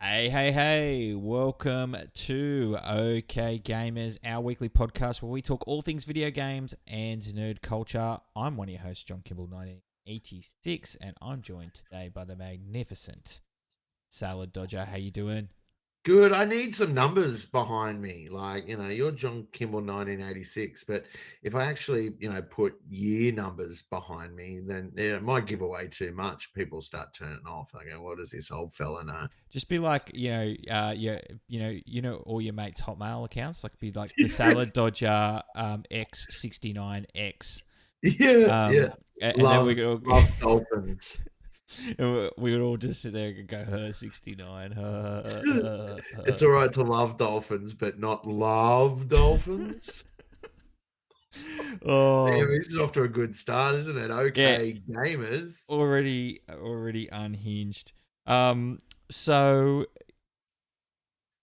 Hey, welcome to OK Gamers, our weekly podcast where we talk all things video games and nerd culture. I'm one of your hosts, Johnkimble1986, and I'm joined today by the magnificent Saladdodger. How you doing? Good. I need some numbers behind me. You're Johnkimble1986, but if I actually, put year numbers behind me, then it might give away too much. People start turning off. They go, what does this old fella know? Just be like, all your mates' Hotmail accounts, like be like the Saladdodger X69X. Yeah. And Love, then we go love dolphins. we would all just sit there and go, her 69, her. It's all right to love dolphins, but not love dolphins. Oh, Damn, this is off to a good start, isn't it? Okay, gamers. already unhinged. So,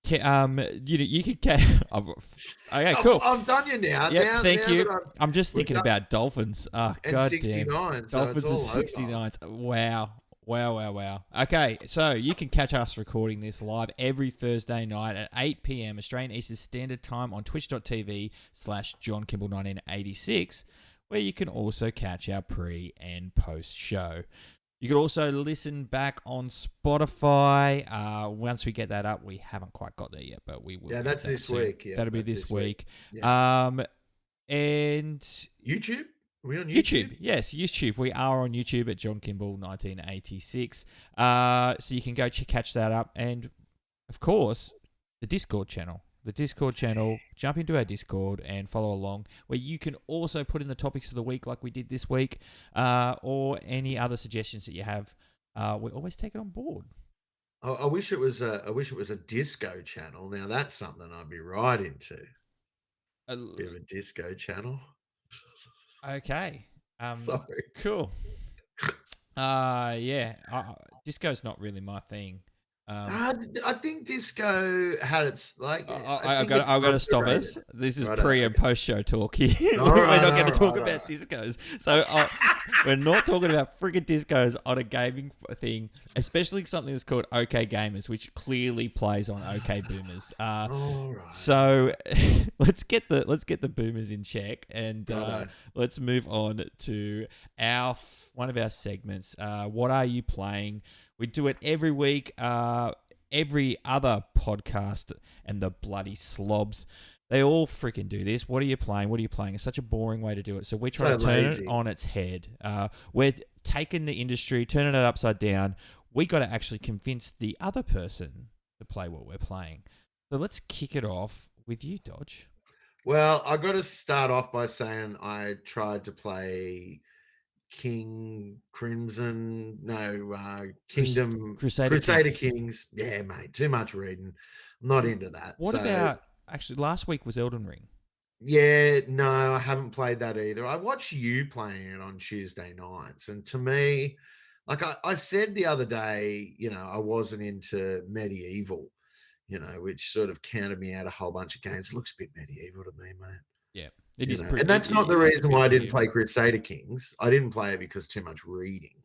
you could get. Okay, cool. I've done you now. Yeah, thank you. That I'm just thinking about dolphins. Oh, and god 69, damn. so Dolphins it's are all over. 69s. Wow. Okay, so you can catch us recording this live every Thursday night at 8 p.m. Australian Eastern Standard Time on twitch.tv/Johnkimble1986, where you can also catch our pre and post show. You can also listen back on Spotify. Once we get that up, we haven't quite got there yet, but we will. Yeah, that's this week. Yeah, that'll be this week. Yeah. And YouTube? Are we on YouTube? Yes, YouTube. We are on YouTube at Johnkimble1986. So you can go catch that up. And, of course, the Discord channel. Jump into our Discord and follow along, where you can also put in the topics of the week like we did this week, or any other suggestions that you have. We always take it on board. I wish it was a disco channel. Now that's something I'd be right into. A bit of a disco channel. Okay. Sorry. Cool. Disco's not really my thing. I think disco had its like. I've got to stop us. This is pre and post show talk here. We're not going to talk about discos. So we're not talking about friggin' discos on a gaming thing, especially something that's called OK Gamers, which clearly plays on OK Boomers. So let's get the boomers in check, and let's move on to one of our segments. What are you playing? We do it every week. Every other podcast and the bloody slobs, they all freaking do this. What are you playing? It's such a boring way to do it. So we're trying to turn it on its head. We're taking the industry, turning it upside down. We got to actually convince the other person to play what we're playing. So let's kick it off with you, Dodge. Well, I got to start off by saying I tried to play Kingdom Crusader Kings. Yeah, mate, too much reading. I'm not into that. What about actually last week was Elden Ring? Yeah, no, I haven't played that either. I watched you playing it on Tuesday nights, and to me, like I said the other day, I wasn't into medieval, which sort of counted me out a whole bunch of games. It looks a bit medieval to me, mate. Yeah. And that's not the reason why I didn't play Crusader Kings. I didn't play it because too much reading.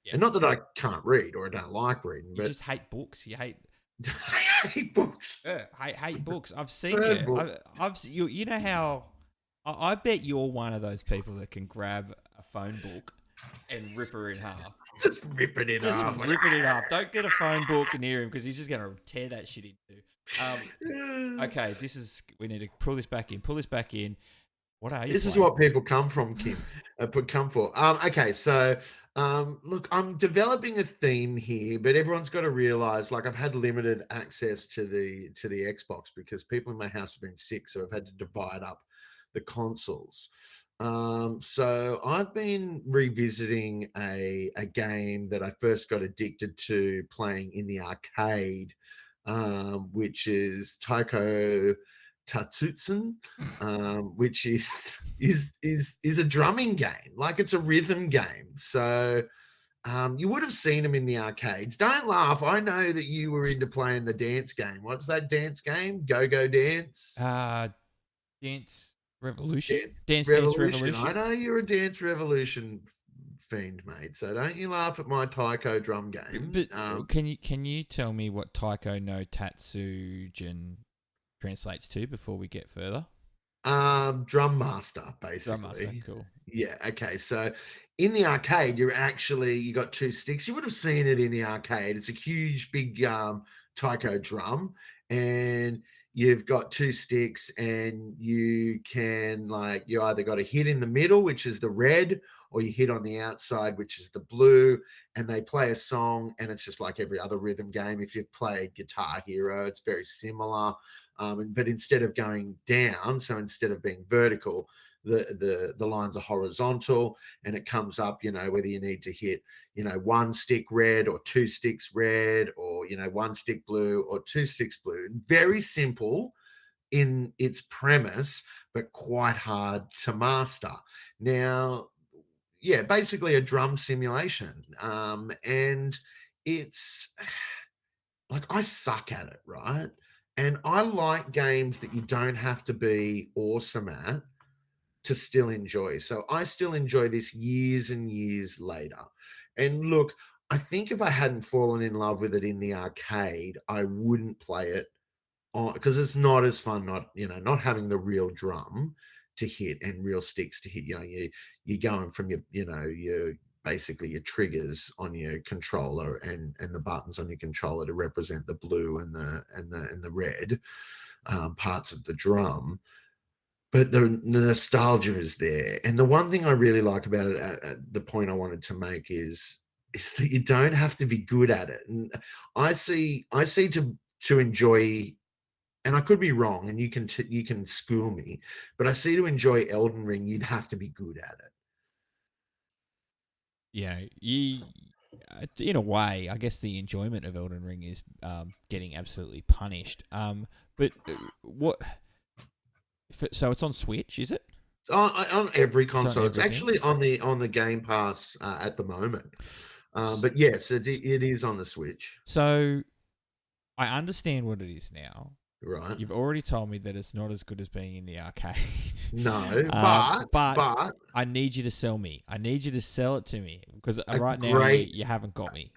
Yeah. And not that I can't read or I don't like reading, but you just hate books. You hate I hate books. Yeah, I hate books. I've seen it. You know how I bet you're one of those people that can grab a phone book and rip her in half. Just rip it in half. Rip it in half. Don't get a phone book near him because he's just going to tear that shit into. Okay, we need to pull this back in. What are you This playing? is what people come from, Kim. Come for. Okay, so look, I'm developing a theme here, but everyone's got to realize, like, I've had limited access to the Xbox because people in my house have been sick, so I've had to divide up the consoles. So I've been revisiting a game that I first got addicted to playing in the arcade, which is Taiko Tatsutsun, which is a drumming game. Like, it's a rhythm game. So you would have seen them in the arcades. Don't laugh. I know that you were into playing the dance game. What's that dance game? Go-Go Dance? Dance Revolution? Dance Revolution. I know you're a Dance Revolution fiend, mate. So don't you laugh at my taiko drum game. But can you tell me what Taiko no Tatsujin translates to before we get further? Drum master, Drum master, basically. cool. Yeah. Okay. So in the arcade, you got two sticks. You would have seen it in the arcade. It's a huge, big taiko drum, and you've got two sticks, and you can you either got a hit in the middle, which is the red, or you hit on the outside, which is the blue, and they play a song, and it's just like every other rhythm game. If you've played Guitar Hero, it's very similar. But instead of going down, so instead of being vertical, the lines are horizontal, and it comes up, whether you need to hit, one stick red or two sticks red, or, one stick blue or two sticks blue. Very simple in its premise, but quite hard to master. Now, yeah, basically a drum simulation. And it's like, I suck at it, right? And I like games that you don't have to be awesome at to still enjoy. So I still enjoy this years and years later. And look, I think if I hadn't fallen in love with it in the arcade, I wouldn't play it on, because it's not as fun not having the real drum to hit and real sticks to hit. You're going from your basically your triggers on your controller and the buttons on your controller to represent the blue and the red parts of the drum. But the nostalgia is there. And the one thing I really like about it, the point I wanted to make is that you don't have to be good at it. And I see to enjoy, and I could be wrong, and you can school me, but I see to enjoy Elden Ring, you'd have to be good at it. Yeah, you. In a way, I guess the enjoyment of Elden Ring is getting absolutely punished. But what? So it's on Switch, is it? It's on every console. It's everything? actually on the Game Pass at the moment. But yes, it is on the Switch. So I understand what it is now. Right. You've already told me that it's not as good as being in the arcade. No, but I need you to sell me. I need you to sell it to me, because right now you haven't got me.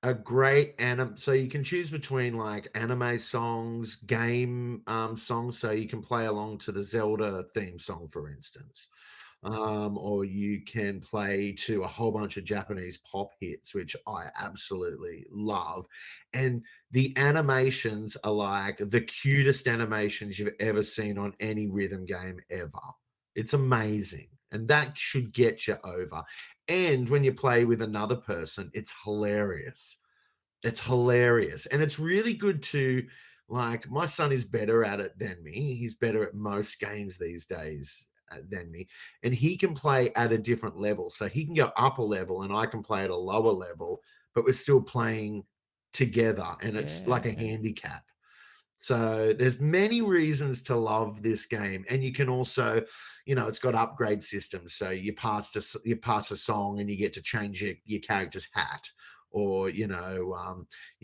A great anime. So you can choose between like anime songs, game songs. So you can play along to the Zelda theme song, for instance. Or you can play to a whole bunch of Japanese pop hits, which I absolutely love. And the animations are like the cutest animations you've ever seen on any rhythm game ever. It's amazing. And that should get you over. And when you play with another person, it's hilarious. It's hilarious. And it's really good to, like, my son is better at it than me. He's better at most games these days than me. And he can play at a different level. So he can go up a level and I can play at a lower level, but we're still playing together. And it's like a handicap. So there's many reasons to love this game. And you can also, it's got upgrade systems. So you pass a song and you get to change your character's hat, or, you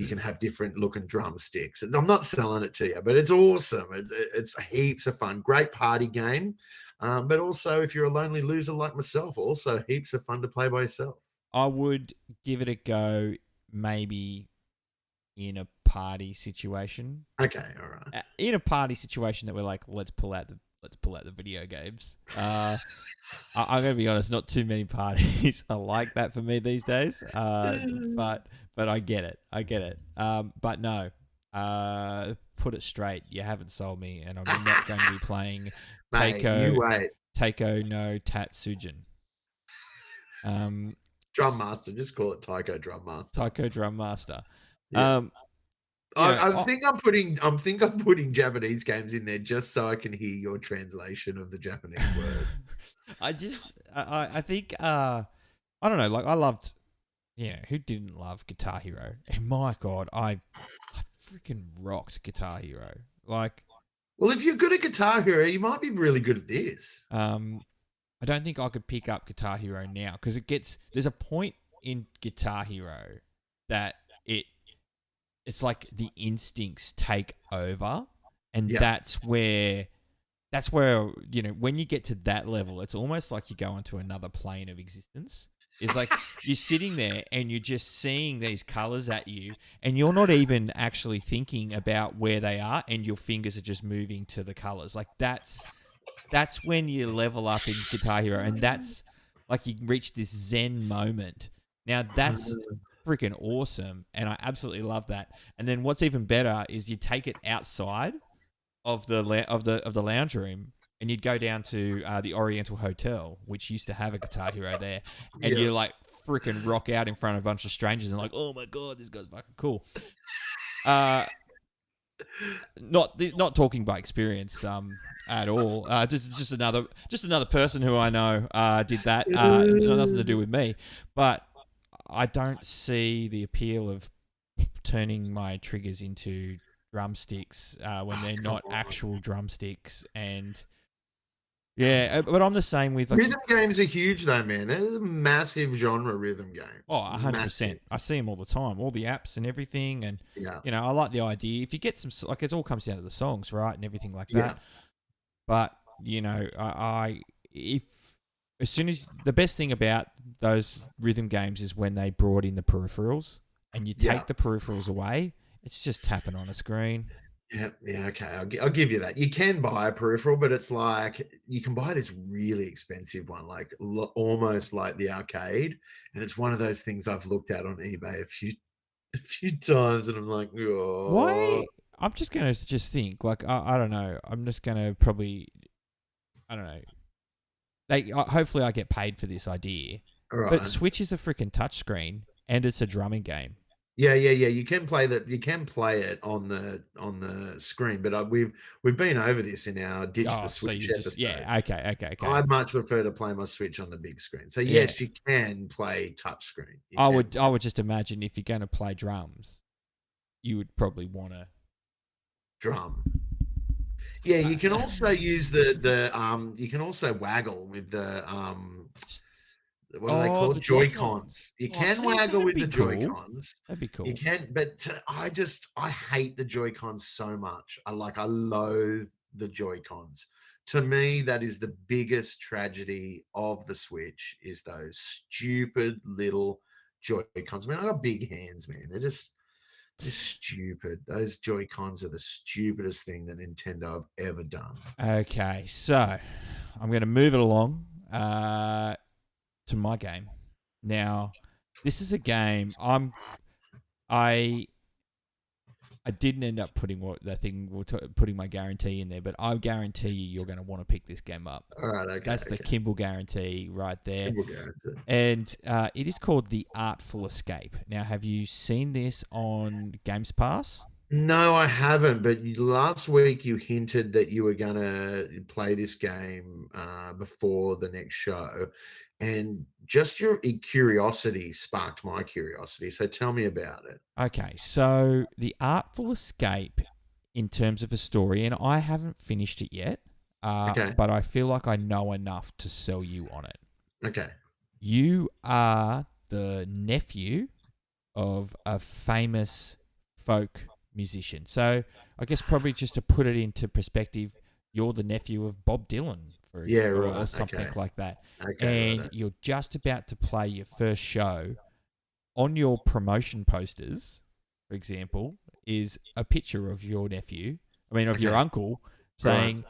can have different looking drumsticks. I'm not selling it to you, but it's awesome. It's heaps of fun. Great party game. But also, if you're a lonely loser like myself, also heaps of fun to play by yourself. I would give it a go, maybe in a party situation. Okay, all right. In a party situation that we're like, let's pull out the video games. I'm gonna be honest, not too many parties are like that for me these days. But I get it. But no, put it straight. You haven't sold me, and I'm not going to be playing Taiko no Tatsujin. Drum Master, just call it Taiko Drum Master. Taiko Drum Master. Yeah. I think I'm putting Japanese games in there just so I can hear your translation of the Japanese words. I think I don't know, like, I loved, who didn't love Guitar Hero? And my God, I freaking rocked Guitar Hero. Like, well, if you're good at Guitar Hero, you might be really good at this. I don't think I could pick up Guitar Hero now, because there's a point in Guitar Hero that it's like the instincts take over, and that's where when you get to that level, it's almost like you go into another plane of existence. is like you're sitting there and you're just seeing these colors at you, and you're not even actually thinking about where they are, and your fingers are just moving to the colors. Like that's when you level up in Guitar Hero, and that's like you reach this Zen moment. Now that's freaking awesome, and I absolutely love that. And then what's even better is you take it outside of the lounge room, and you'd go down to the Oriental Hotel, which used to have a Guitar Hero there, and Yeah. you like freaking rock out in front of a bunch of strangers and like, oh my god, this guy's fucking cool. Not talking by experience at all. Just another person who I know did that. Nothing to do with me, but I don't see the appeal of turning my triggers into drumsticks when they're not actual drumsticks. And yeah, but I'm the same with like Rhythm games are huge though, man. There's a massive genre, rhythm games. 100%. I see them all the time, all the apps and everything, and Yeah. I like the idea. If you get some, like, it all comes down to the songs, right, and everything like that. Yeah. But I if as soon as the best thing about those rhythm games is when they brought in the peripherals, and you take the peripherals away, it's just tapping on a screen. Yeah, okay. I'll give you that. You can buy a peripheral, but it's like you can buy this really expensive one, like almost like the arcade, and it's one of those things I've looked at on eBay a few times, and I'm like, oh. Why? I'm just gonna think like I don't know. I'm just gonna probably I don't know. Like hopefully I get paid for this idea. Right. But Switch is a freaking touchscreen, and it's a drumming game. Yeah. You can play that. You can play it on the screen, but we've been over this in our Ditch the Switch episode. Okay. I much prefer to play my Switch on the big screen. So yes, you can play touchscreen. I would just imagine if you're going to play drums, you would probably want to drum. Yeah, you can also use you can also waggle with the what are they called? Joy-Cons. You can waggle with the Joy-Cons. That'd be cool. You can, but I hate the Joy-Cons so much. I loathe the Joy-Cons. To me, that is the biggest tragedy of the Switch is those stupid little Joy-Cons. I mean, I got big hands, man. They're stupid. Those Joy-Cons are the stupidest thing that Nintendo have ever done. Okay, so I'm going to move it along to my game. Now, this is a game I didn't end up putting putting my guarantee in there, but I guarantee you're going to want to pick this game up. All right, okay. That's the Kimble guarantee right there. Kimble guarantee. And it is called The Artful Escape. Now, have you seen this on Games Pass? No, I haven't. But last week you hinted that you were going to play this game before the next show. And just your curiosity sparked my curiosity. So tell me about it. Okay, so The Artful Escape, in terms of a story, and I haven't finished it yet, but I feel like I know enough to sell you on it. Okay. You are the nephew of a famous folk musician. So I guess probably just to put it into perspective, you're the nephew of Bob Dylan, or something like that. And you're just about to play your first show. On your promotion posters, for example, is a picture of your nephew, your uncle, saying,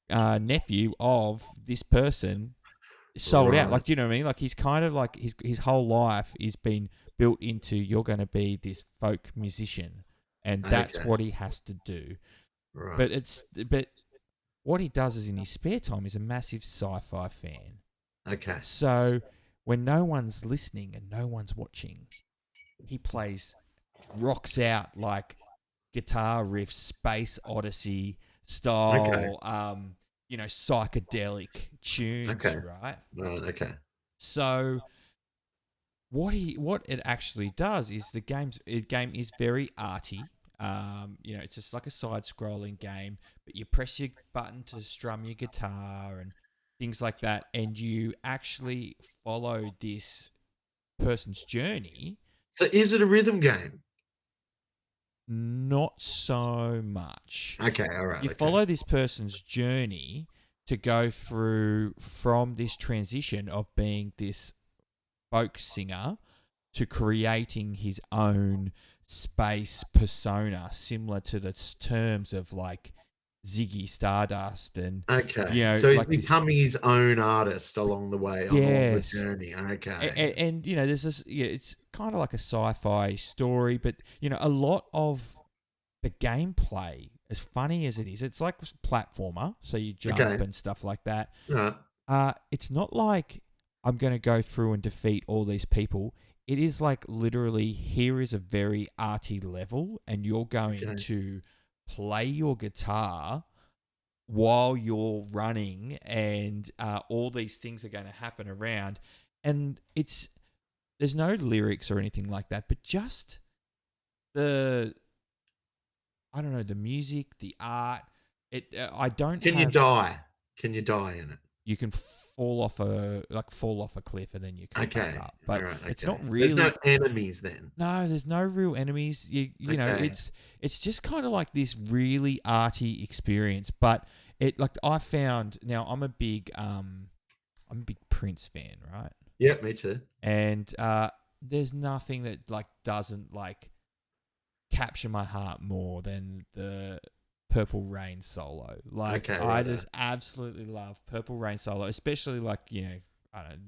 nephew of this person sold out. Like, do you know what I mean? Like, he's kind of like his whole life is been built into you're going to be this folk musician, and that's what he has to do. Right. But what he does is in his spare time is a massive sci-fi fan. Okay. So when no one's listening and no one's watching, he rocks out like guitar riffs, Space Odyssey style, psychedelic tunes, right? Right. Okay. So what it actually does is the game is very arty. It's just like a side-scrolling game, but you press your button to strum your guitar and things like that, and you actually follow this person's journey. So is it a rhythm game? Not so much. Okay, all right. You follow this person's journey to go through from this transition of being this folk singer to creating his own space persona, similar to the terms of like Ziggy Stardust and Okay, so he's like this. becoming his own artist along the way, along the Yes, journey. Okay. and there's this. Yeah, it's kind of like a sci-fi story, but a lot of the gameplay, as funny as it is, it's like a platformer, so you jump Okay. and stuff like that. Right. It's not like I'm going to go through and defeat all these people. It is like literally, here is a very arty level, and you're going Okay. to play your guitar while you're running, and all these things are going to happen around. And there's no lyrics or anything like that, but just the, I don't know, the music, the art. I don't Can you have. die? Can you die in it? You can fall off a cliff and then you come back Okay. up, All but right. it's Okay. not There's no really. enemies then. No, there's no real enemies. Okay. It's just kind of like this really arty experience. But I found, now I'm a big Prince fan, right? Yep, me too. And there's nothing that like doesn't like capture my heart more than the Purple Rain solo. Like, Okay, I right. just absolutely love Purple Rain solo, especially like, I don't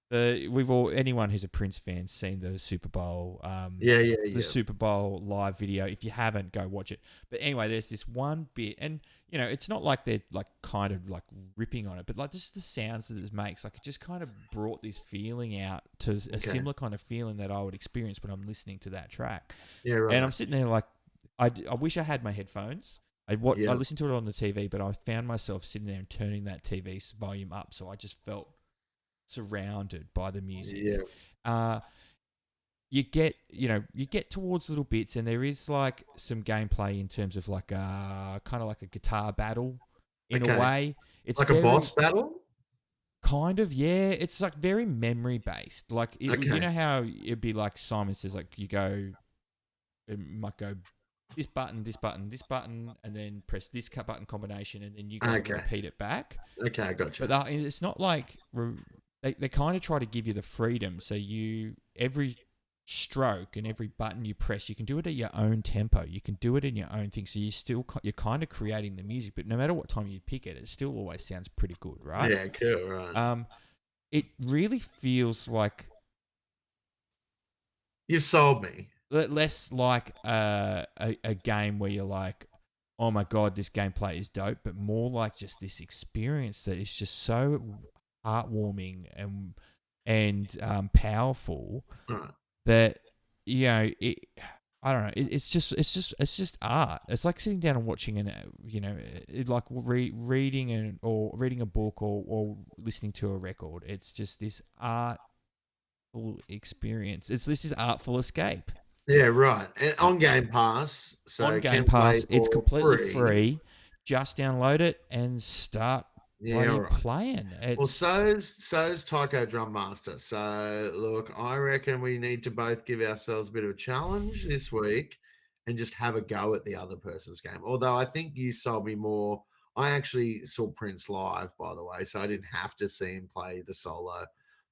know, anyone who's a Prince fan seen the Super Bowl, Yeah, yeah, the yeah. Super Bowl live video. If you haven't, go watch it. But anyway, there's this one bit, and it's not like they're like kind of like ripping on it, but like just the sounds that it makes, like it just kind of brought this feeling out to a Okay. similar kind of feeling that I would experience when I'm listening to that track. Yeah, And right. I'm sitting there like, I wish I had my headphones. I Yeah. listened to it on the TV, but I found myself sitting there and turning that TV's volume up, so I just felt surrounded by the music. Yeah. You get towards little bits, and there is like some gameplay in terms of like kind of like a guitar battle in a Okay. way. It's Like a very boss battle? kind of, yeah. It's like very memory based. Like you Okay. know how it'd be like Simon says, like it might go this button, this button, this button, and then press this button combination, and then you go and Okay. repeat it back. Okay, I got you. But it's not like they kind of try to give you the freedom. So every stroke and every button you press, you can do it at your own tempo. You can do it in your own thing. So you're kind of creating the music. But no matter what time you pick it, it still always sounds pretty good, right? Yeah, cool, right. It really feels like You've sold me. less like a game where you're like, oh my god, this gameplay is dope, but more like just this experience that is just so heartwarming and powerful Right. that I don't know. It's just art. It's like sitting down and watching like reading or reading a book or listening to a record. It's just this artful experience. This is artful escape. Yeah, right. And on Game Pass, On so Game can play Pass, it's for completely free. free. Just download it and start Yeah, all right. playing. Well, so's Tycho Drum Master. So look, I reckon we need to both give ourselves a bit of a challenge this week and just have a go at the other person's game. Although I think you sold me more. I actually saw Prince live, by the way, so I didn't have to see him play the solo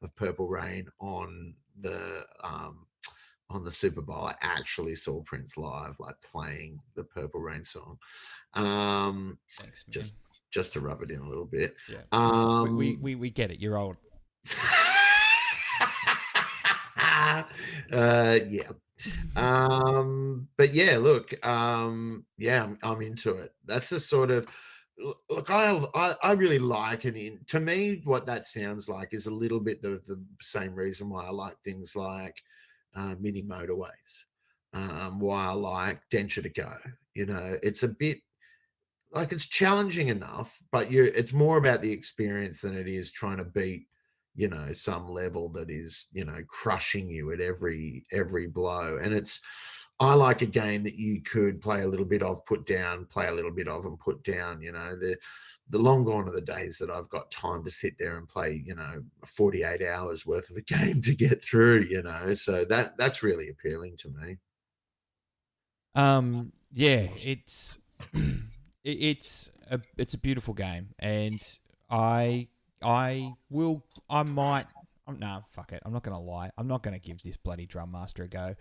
of Purple Rain on the Super Bowl. I actually saw Prince live, like playing the Purple Rain song. Thanks, man. Just to rub it in a little bit. Yeah. We get it. You're old. Yeah. But yeah, look, yeah, I'm into it. That's the sort of look. I really like it. To me, what that sounds like is a little bit the same reason why I like things like mini motorways. Why I like Denture to Go. It's a bit like it's challenging enough, but it's more about the experience than it is trying to beat, some level that is, crushing you at every blow. And I like a game that you could play a little bit of, put down, play a little bit of and put down. The long gone are the days that I've got time to sit there and play, 48 hours worth of a game to get through, so that's really appealing to me. Yeah, it's it's a beautiful game, and I might Nah, fuck it. I'm not going to lie. I'm not going to give this bloody Drum Master a go.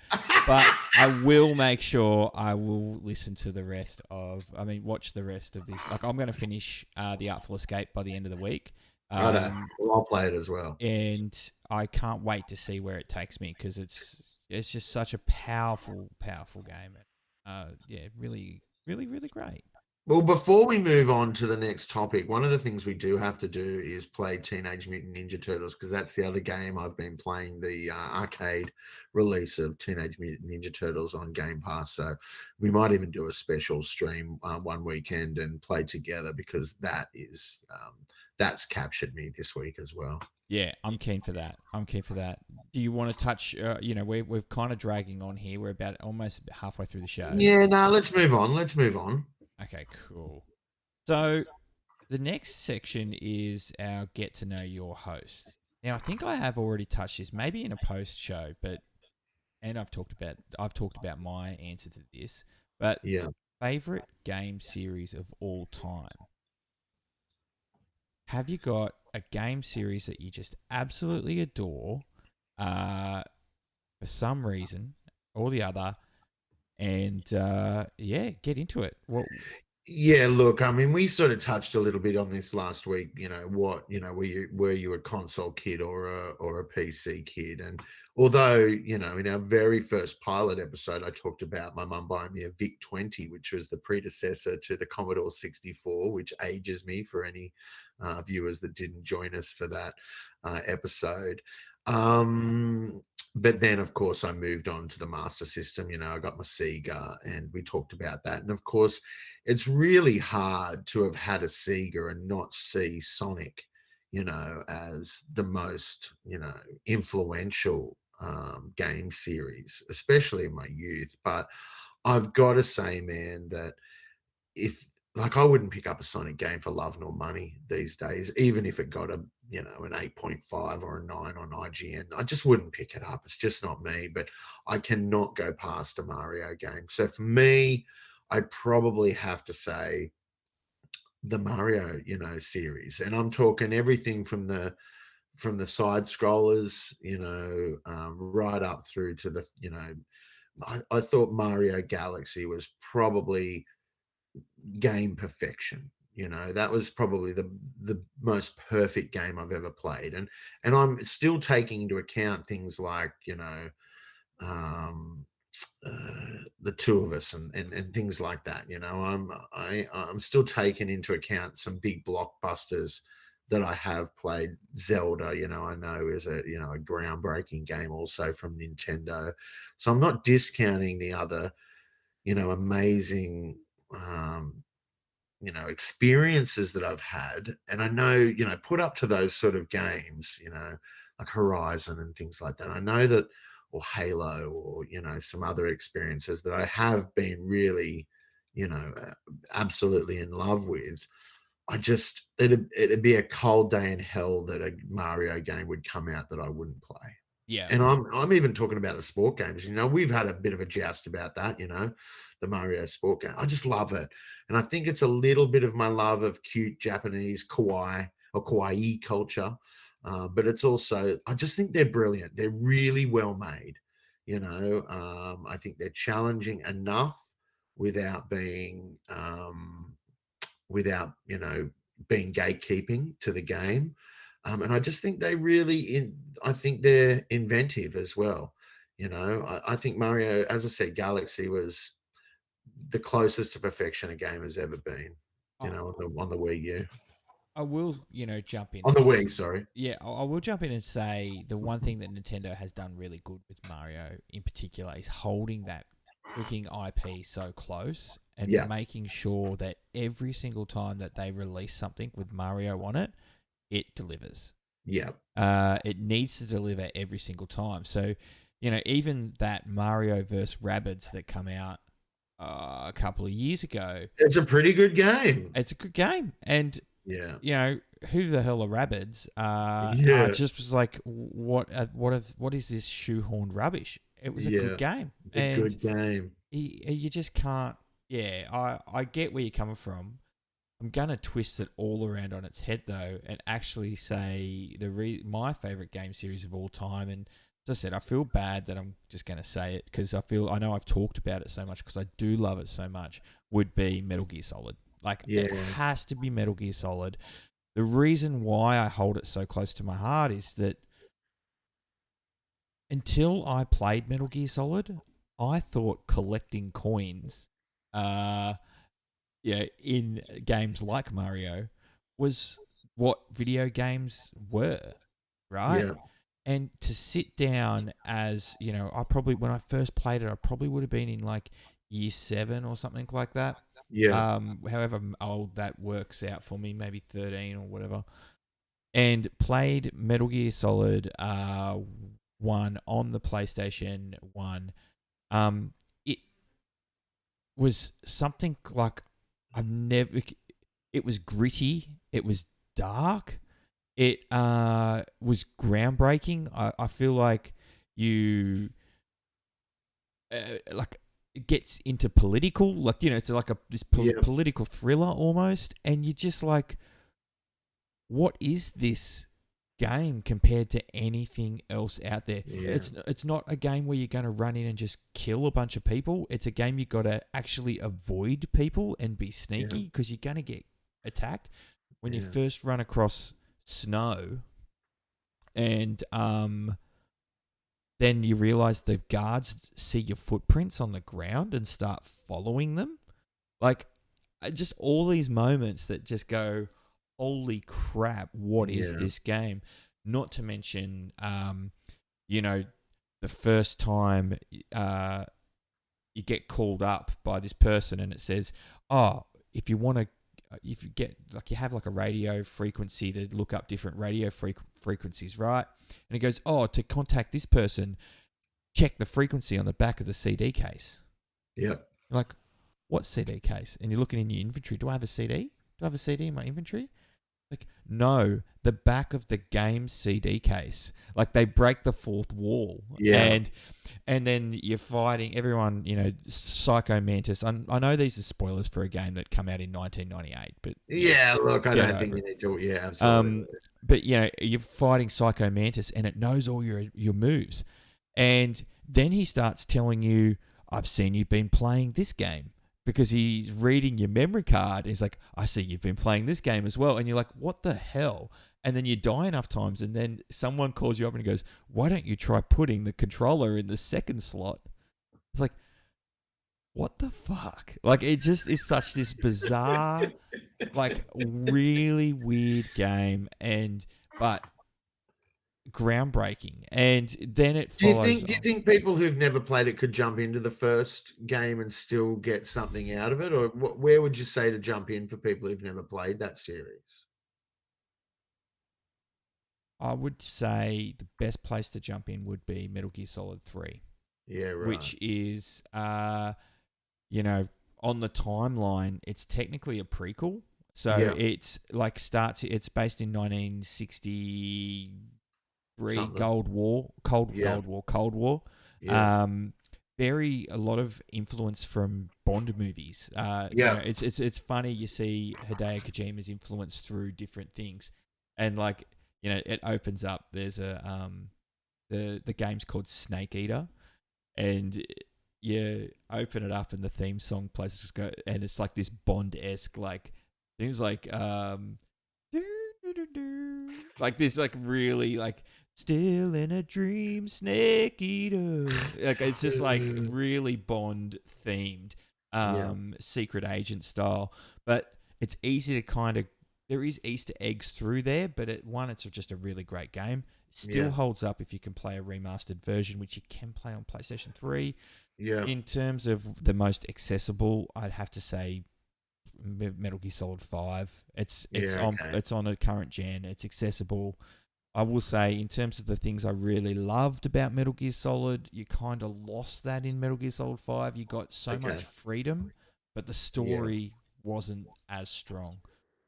But I will make sure I will listen to the rest of, watch the rest of this. Like, I'm going to finish The Artful Escape by the end of the week. Righto. Well, I'll play it as well. And I can't wait to see where it takes me because it's just such a powerful, powerful game. Yeah, really, really, really great. Well, before we move on to the next topic, one of the things we do have to do is play Teenage Mutant Ninja Turtles because that's the other game I've been playing, the arcade release of Teenage Mutant Ninja Turtles on Game Pass. So we might even do a special stream one weekend and play together because that is that's captured me this week as well. Yeah, I'm keen for that. Do you want to touch? We're kind of dragging on here. We're about almost halfway through the show. Yeah, no, let's move on. Okay, cool. So the next section is our get to know your host. Now, I think I have already touched this, maybe in a post show, and I've talked about my answer to this. But yeah, favorite game series of all time. Have you got a game series that you just absolutely adore for some reason or the other? And get into it. Yeah, look, I mean, we sort of touched a little bit on this last week. Were you a console kid or a PC kid? And although in our very first pilot episode, I talked about my mum buying me a VIC-20, which was the predecessor to the Commodore 64, which ages me for any viewers that didn't join us for that episode. But then, of course, I moved on to the Master System. I got my Sega, and we talked about that. And of course, it's really hard to have had a Sega and not see Sonic, as the most, influential game series, especially in my youth. But I've got to say, man, that I wouldn't pick up a Sonic game for love nor money these days, even if it got an 8.5 or a 9 on IGN. I just wouldn't pick it up. It's just not me, but I cannot go past a Mario game. So for me, I'd probably have to say the Mario, series. And I'm talking everything from the side scrollers, right up through to the, I thought Mario Galaxy was probably game perfection. That was probably the most perfect game I've ever played. And I'm still taking into account things like, the two of us and things like that. I'm still taking into account some big blockbusters that I have played. Zelda, I know is a groundbreaking game also from Nintendo. So I'm not discounting the other, amazing experiences that I've had. And I know, put up to those sort of games, like Horizon and things like that, I know that, or Halo, or some other experiences that I have been really, absolutely in love with. It'd be a cold day in hell that a Mario game would come out that I wouldn't play. Yeah. And I'm even talking about the sport games. We've had a bit of a joust about that, the Mario sport game. I just love it. And I think it's a little bit of my love of cute Japanese kawaii or kawaii culture. But it's also, I just think they're brilliant. They're really well made. I think they're challenging enough without being, being gatekeeping to the game. And I just think I think they're inventive as well. I think Mario, as I said, Galaxy was the closest to perfection a game has ever been, on the Wii U. I will, jump in. On the Wii, sorry. Yeah, I will jump in and say the one thing that Nintendo has done really good with Mario in particular is holding that freaking IP so close and making sure that every single time that they release something with Mario on it, it delivers. Yeah. It needs to deliver every single time. So, even that Mario vs. Rabbids that come out a couple of years ago. It's a pretty good game. It's a good game. And, who the hell are Rabbids? Just was like, what is this shoehorned rubbish? It was a good game. It's a good game. You just can't. Yeah, I get where you're coming from. I'm gonna twist it all around on its head though, and actually say my favorite game series of all time. And as I said, I feel bad that I'm just gonna say it because I know I've talked about it so much because I do love it so much. Would be Metal Gear Solid. Like it Yeah. has to be Metal Gear Solid. The reason why I hold it so close to my heart is that until I played Metal Gear Solid, I thought collecting coins, in games like Mario, was what video games were, right? Yeah. And to sit down as, I probably, when I first played it, I probably would have been in like year 7 or something like that. Yeah. However old that works out for me, maybe 13 or whatever. And played Metal Gear Solid 1 on the PlayStation 1. It was something like I've never. It was gritty. It was dark. It was groundbreaking. I feel like you like it gets into political, like it's like this Yeah. political thriller almost, and you're just like, what is this game compared to anything else out there? Yeah. It's not a game where you're going to run in and just kill a bunch of people. It's a game you got to actually avoid people and be sneaky because you're going to get attacked. When you Yeah. first run across snow and then you realize the guards see your footprints on the ground and start following them. Like, just all these moments that just go, holy crap, what is Yeah. this game? Not to mention, the first time you get called up by this person and it says, oh, if you want to, if you get, like, you have like a radio frequency to look up different radio frequencies, right? And it goes, oh, to contact this person, check the frequency on the back of the CD case. Yeah. You're like, what CD case? And you're looking in your inventory. Do I have a CD? Do I have a CD in my inventory? Like, no, the back of the game CD case. Like, they break the fourth wall. Yeah. And then you're fighting everyone, Psycho Mantis. I know these are spoilers for a game that come out in 1998, but Yeah. Look, I get don't think over you it. need to. Yeah, absolutely. But you're fighting Psycho Mantis, and it knows all your moves. And then he starts telling you, I've seen you've been playing this game. Because he's reading your memory card. He's like, I see you've been playing this game as well. And you're like, what the hell? And then you die enough times, and then someone calls you up and goes, why don't you try putting the controller in the second slot? It's like, what the fuck? Like, it just is such this bizarre, like, really weird game, but groundbreaking. And then it Do you follows think? Do you on. think people who've never played it could jump into the first game and still get something out of it, or where would you say to jump in for people who've never played that series? I would say the best place to jump in would be Metal Gear Solid 3, Yeah. Right. which is, on the timeline, it's technically a prequel. So Yeah. it's like it's based in 1963, Something. Cold War. Yeah. A lot of influence from Bond movies. Yeah. It's funny, you see Hideo Kojima's influence through different things, and like, it opens up. There's the game's called Snake Eater, and you open it up and the theme song plays, just go, and it's like this Bond-esque, like things like like this, like really like still in a dream, Snake Eater. Like, it's just like really Bond themed, Yeah. secret agent style. But it's easy to kind of, there is Easter eggs through there, but it's just a really great game. Still Yeah. holds up if you can play a remastered version, which you can play on PlayStation 3. Yeah. In terms of the most accessible, I'd have to say Metal Gear Solid 5. It's Yeah. Okay. it's on a current gen. It's accessible. I will say, in terms of the things I really loved about Metal Gear Solid, you kind of lost that in Metal Gear Solid 5. You got so much freedom, but the story wasn't as strong.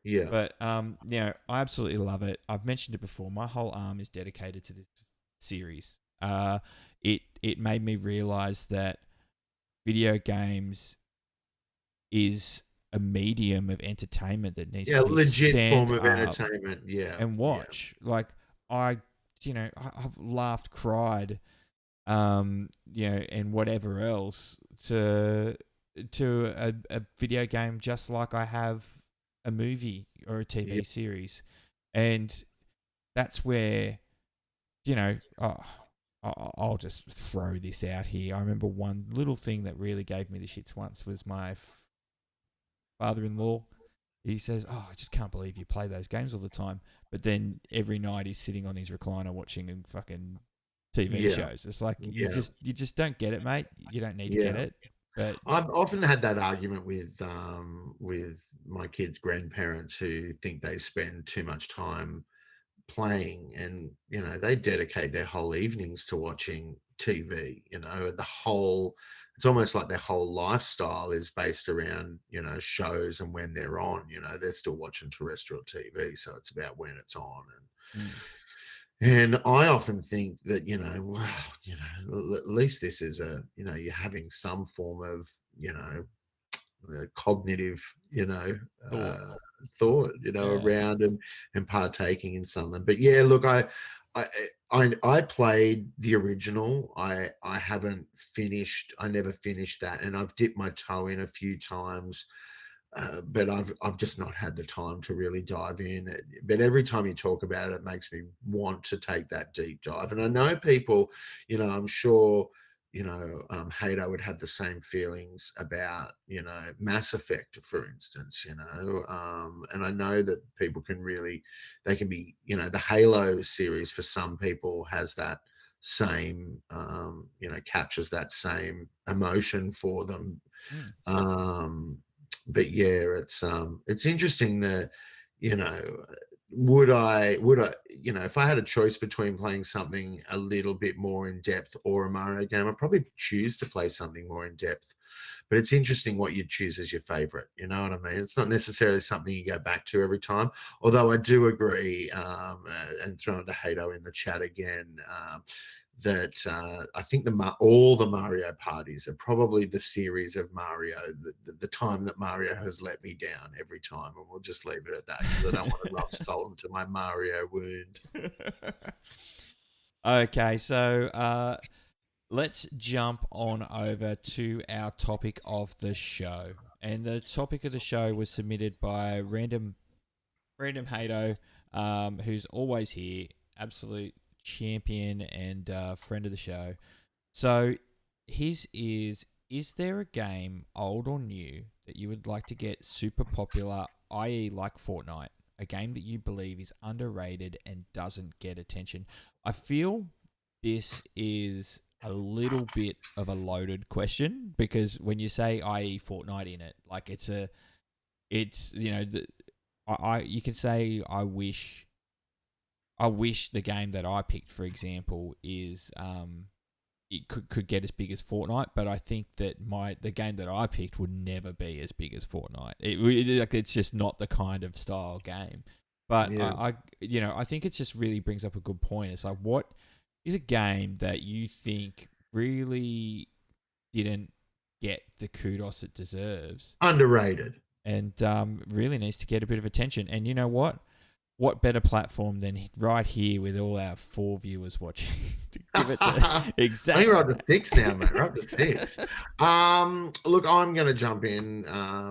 Yeah. But I absolutely love it. I've mentioned it before. My whole arm is dedicated to this series. It made me realize that video games is a medium of entertainment that needs Yeah, to be legit form stand of up entertainment. Yeah, and yeah, watch. Like I, I've laughed, cried, and whatever else to a video game just like I have a movie or a yeah, TV series, and that's where you know. I'll just throw this out here. I remember one little thing that really gave me the shits once was my father-in-law. He says, "Oh, I just can't believe you play those games all the time." But then every night he's sitting on his recliner watching fucking TV yeah, shows. It's like yeah, you just don't get it, mate. You don't need to get yeah. it. But I've often had that argument with my kids' grandparents who think they spend too much time playing, and they dedicate their whole evenings to watching TV. The whole it's almost like their whole lifestyle is based around shows, and when they're on, they're still watching terrestrial TV, so it's about when it's on. mm, And I often think that, well, at least this is you're having some form of, cognitive, thought, uh, thought, yeah, around and partaking in something. But yeah, look, I I played the original. I haven't finished. I never finished that, and I've dipped my toe in a few times, but I've just not had the time to really dive in. But every time you talk about it, it makes me want to take that deep dive. And I know people, I'm sure, Hato would have the same feelings about, Mass Effect, for instance, and I know that people can really, they can be, the Halo series for some people has that same, captures that same emotion for them. mm, um but yeah, it's interesting that, you know would I, if I had a choice between playing something a little bit more in depth or a Mario game, I'd probably choose to play something more in depth. But it's interesting what you choose as your favorite, you know what I mean? It's not necessarily something you go back to every time, although I do agree, and throwing to Hato in the chat again, that I think all the Mario parties are probably the series of Mario, the time that Mario has let me down every time. And we'll just leave it at that, because I don't want to rub salt into my Mario wound. okay, so let's jump on over to our topic of the show. And the topic of the show was submitted by random Hato, who's always here, absolute champion and friend of the show. So his is there a game, old or new, that you would like to get super popular, i.e., like Fortnite? A game that you believe is underrated and doesn't get attention. I feel this is a little bit of a loaded question because when you say i.e. Fortnite in it, like it's you can say I wish the game that I picked, for example, is it could get as big as Fortnite, but I think that the game that I picked would never be as big as Fortnite. It's just not the kind of style game. But Yeah. I think it just really brings up a good point. It's like, what is a game that you think really didn't get the kudos it deserves Underrated. and really needs to get a bit of attention? And you know what? What better platform than right here with all our 4 viewers watching to give it the I think exact. we're up to 6 now, mate. We're up to 6. Look, I'm going to jump in,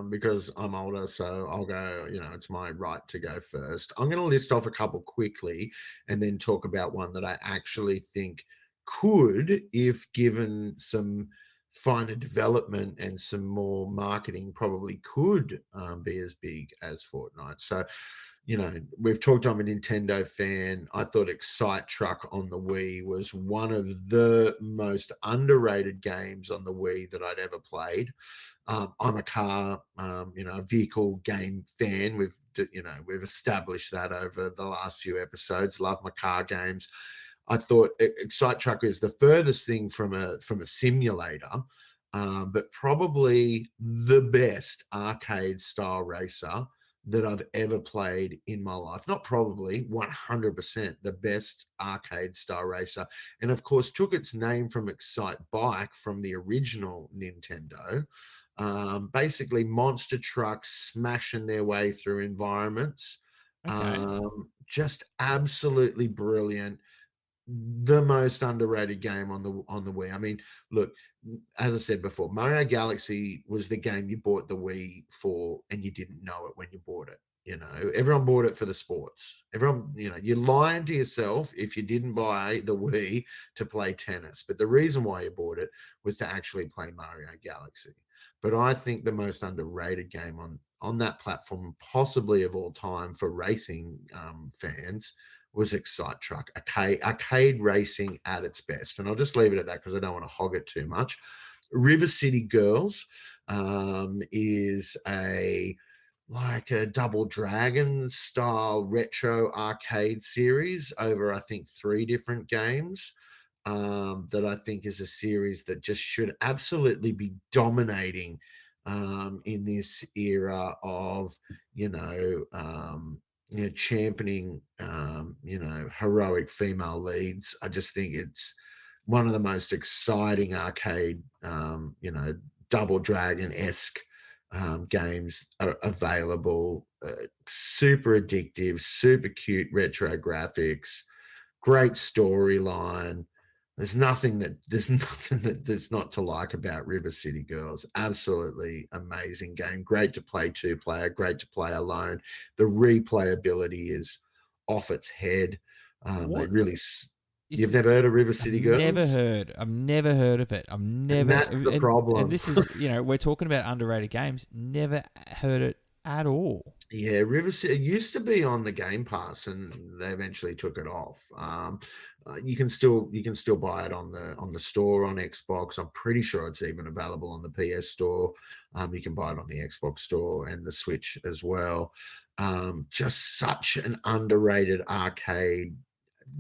because I'm older, so I'll go. It's my right to go first. I'm going to list off a couple quickly, and then talk about one that I actually think could, if given some finer development and some more marketing, probably could, be as big as Fortnite. So, we've talked, I'm a Nintendo fan. I thought Excite Truck on the Wii was one of the most underrated games on the Wii that I'd ever played. I'm a car, vehicle game fan. We've established that over the last few episodes. Love my car games. I thought Excite Truck is the furthest thing from a simulator, but probably the best arcade style racer that I've ever played in my life. Not probably, 100% the best arcade style racer. And of course, took its name from Excite Bike from the original Nintendo. Basically monster trucks smashing their way through environments. Okay. Just absolutely brilliant. The most underrated game on the Wii. I mean, look, as I said before, Mario Galaxy was the game you bought the Wii for, and you didn't know it when you bought it. Everyone bought it for the sports. Everyone, you're lying to yourself if you didn't buy the Wii to play tennis. But the reason why you bought it was to actually play Mario Galaxy. But I think the most underrated game on that platform, possibly of all time for racing fans, was Excite Truck, arcade racing at its best. And I'll just leave it at that because I don't want to hog it too much. River City Girls is like a Double Dragon style retro arcade series over, I think, 3 different games. That I think is a series that just should absolutely be dominating in this era of, championing, heroic female leads. I just think it's one of the most exciting arcade, Double Dragon-esque games are available. Super addictive, super cute retro graphics, great storyline. There's nothing that's not to like about River City Girls. Absolutely amazing game. Great to play 2-player, great to play alone. The replayability is off its head. They What really. is You've it? never heard of River City Girls? I've never heard of it. And that's the And problem. this is, we're talking about underrated games. Never heard it at all. Yeah, River City, it used to be on the Game Pass, and they eventually took it off. You can still buy it on the store on Xbox. I'm pretty sure it's even available on the PS Store. You can buy it on the Xbox Store and the Switch as well. Just such an underrated arcade.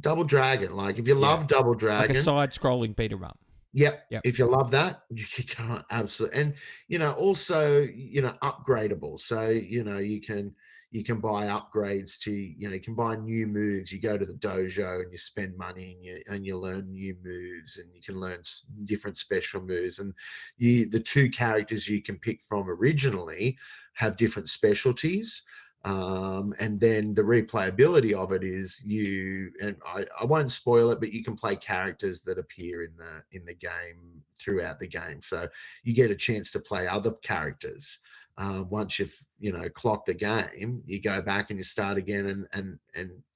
Double Dragon, like if you Yeah. love Double Like a Dragon, side-scrolling beat 'em up. yep. Yep. If you love that, you can't absolutely. And also, upgradable. So, you can buy upgrades to, you can buy new moves. You go to the dojo and you spend money and you learn new moves, and you can learn different special moves. And the 2 characters you can pick from originally have different specialties. And then the replayability of it is I won't spoil it, but you can play characters that appear in the game throughout the game. So you get a chance to play other characters. Once you've clocked the game, you go back and you start again, and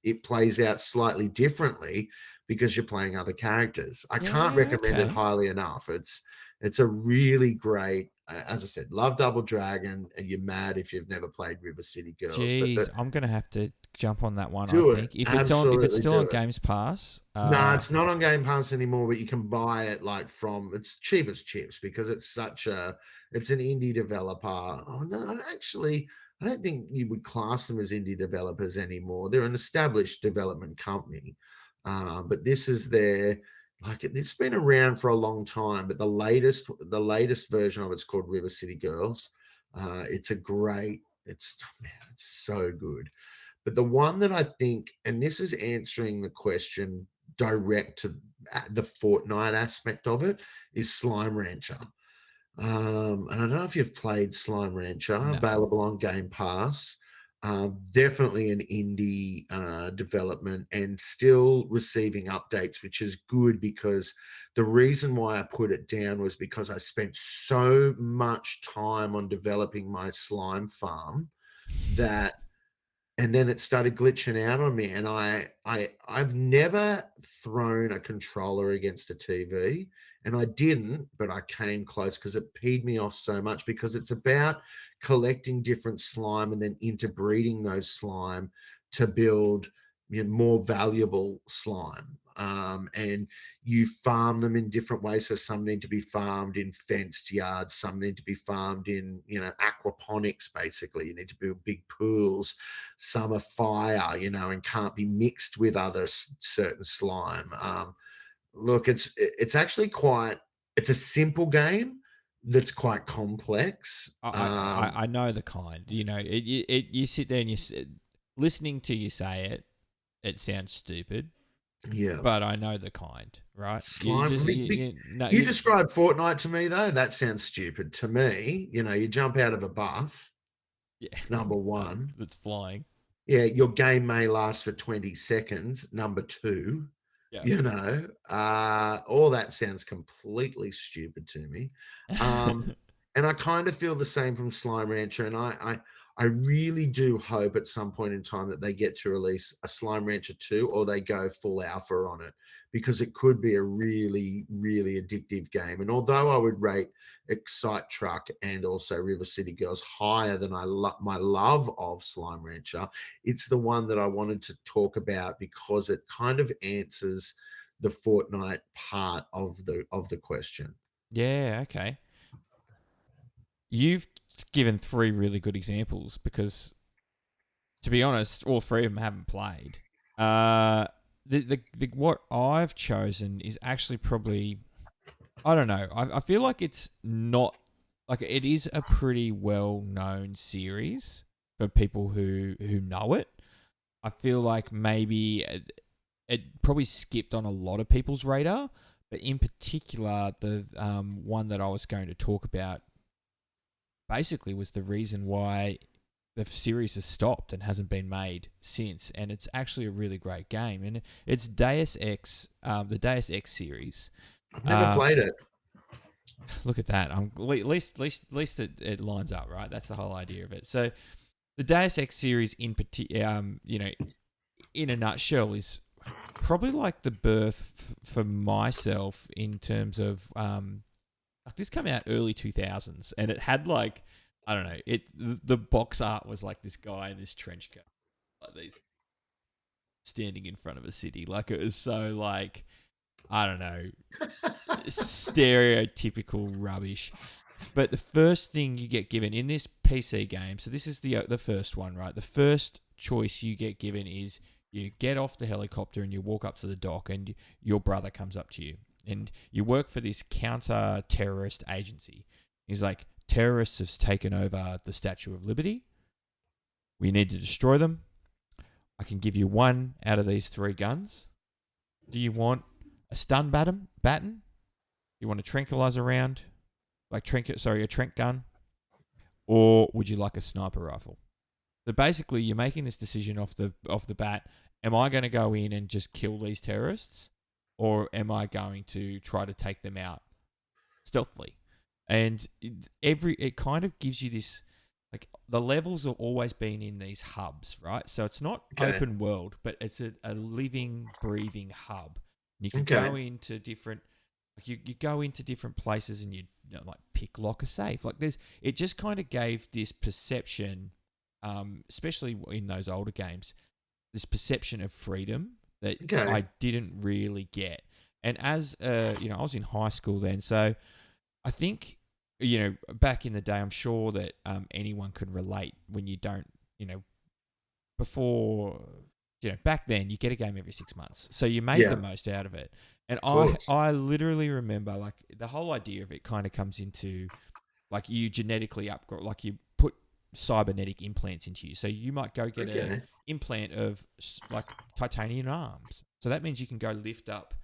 it plays out slightly differently because you're playing other characters. I can't Yeah, recommend it okay. highly enough. It's a really great, as I said, love Double Dragon, and you're mad if you've never played River City Girls. But Jeez, I'm gonna have to jump on that one. I do it, think if it's absolutely still on do it. Games Pass, No, it's not on Game Pass anymore, but you can buy it like it's cheap as chips because it's an indie developer. Oh no, actually, I don't think you would class them as indie developers anymore. They're an established development company. But this is it's been around for a long time, but the latest version of it's called River City Girls. It's so good. But the one that I think, and this is answering the question direct to the Fortnite aspect of it, is Slime Rancher. And I don't know if you've played Slime Rancher, no. available on Game Pass. Definitely an indie development, and still receiving updates, which is good, because the reason why I put it down was because I spent so much time on developing my slime farm that and then it started glitching out on me, and I've never thrown a controller against a TV, and I didn't, but I came close because it peed me off so much, because it's about collecting different slime and then interbreeding those slime to build more valuable slime. And you farm them in different ways. So some need to be farmed in fenced yards, some need to be farmed in, aquaponics, basically. You need to build big pools. Some are fire, and can't be mixed with other certain slime. Look, it's actually it's a simple game that's quite complex. I know the kind. You sit there and listening to you say it, it sounds stupid. Yeah. but I know the kind, right? You Slime. just no, You describe Fortnite to me though. That sounds stupid to me. You jump out of a bus. yeah, Number one. that's flying. Yeah, your game may last for 20 seconds. Number two. Yeah. All that sounds completely stupid to me. And I kind of feel the same from Slime Rancher, and I really do hope at some point in time that they get to release a Slime Rancher 2 or they go full alpha on it, because it could be a really, really addictive game. And although I would rate Excite Truck and also River City Girls higher than my love of Slime Rancher, it's the one that I wanted to talk about because it kind of answers the Fortnite part of the question. Yeah, okay. You've given three really good examples because, to be honest, all three of them haven't played. What I've chosen is actually probably, I don't know. I feel like it's not, like, it is a pretty well known series for people who know it. I feel like maybe it probably skipped on a lot of people's radar, but in particular, the one that I was going to talk about basically was the reason why the series has stopped and hasn't been made since. And it's actually a really great game, and it's Deus Ex, the Deus Ex series. I've never played it. Look at that. At least it lines up, right? That's the whole idea of it. So the Deus Ex series in particular, in a nutshell, is probably like the birth for myself in terms of like, this came out early 2000s, and it had like, I don't know, the box art was like this guy in this trench coat, like these, standing in front of a city. Like, it was so, like, I don't know, stereotypical rubbish. But the first thing you get given in this PC game, so this is the first one, right? The first choice you get given is you get off the helicopter and you walk up to the dock, and your brother comes up to you, and you work for this counter-terrorist agency. He's like, terrorists have taken over the Statue of Liberty. We need to destroy them. I can give you one out of these three guns. Do you want a stun baton? You want a tranquilizer round? A trank gun? Or would you like a sniper rifle? So basically, you're making this decision off the bat. Am I going to go in and just kill these terrorists, or am I going to try to take them out stealthily? And it kind of gives you this, like, the levels have always been in these hubs, right? So it's not open world, but it's a living, breathing hub. And you can go into different, like, you go into different places, and you like pick lock a safe. Like, it just kind of gave this perception, especially in those older games, this perception of freedom that I didn't really get. And as I was in high school then, so I think, back in the day, I'm sure that anyone could relate when you don't, before, back then you get a game every 6 months, so you made the most out of it. And I literally remember, like, the whole idea of it kind of comes into, like, you genetically upgrade, like, you put cybernetic implants into you. So you might go get an implant of, like, titanium arms. So that means you can go lift up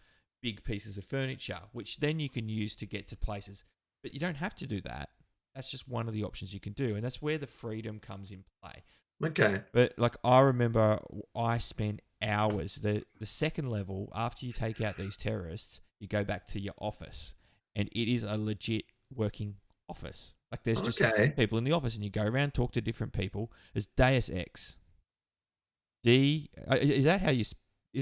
big pieces of furniture, which then you can use to get to places. But you don't have to do that. That's just one of the options you can do. And that's where the freedom comes in play. Okay. But, like, I remember I spent hours. The second level, after you take out these terrorists, you go back to your office. And it is a legit working office. Like, there's just people in the office, and you go around, talk to different people. There's Deus Ex. Is that how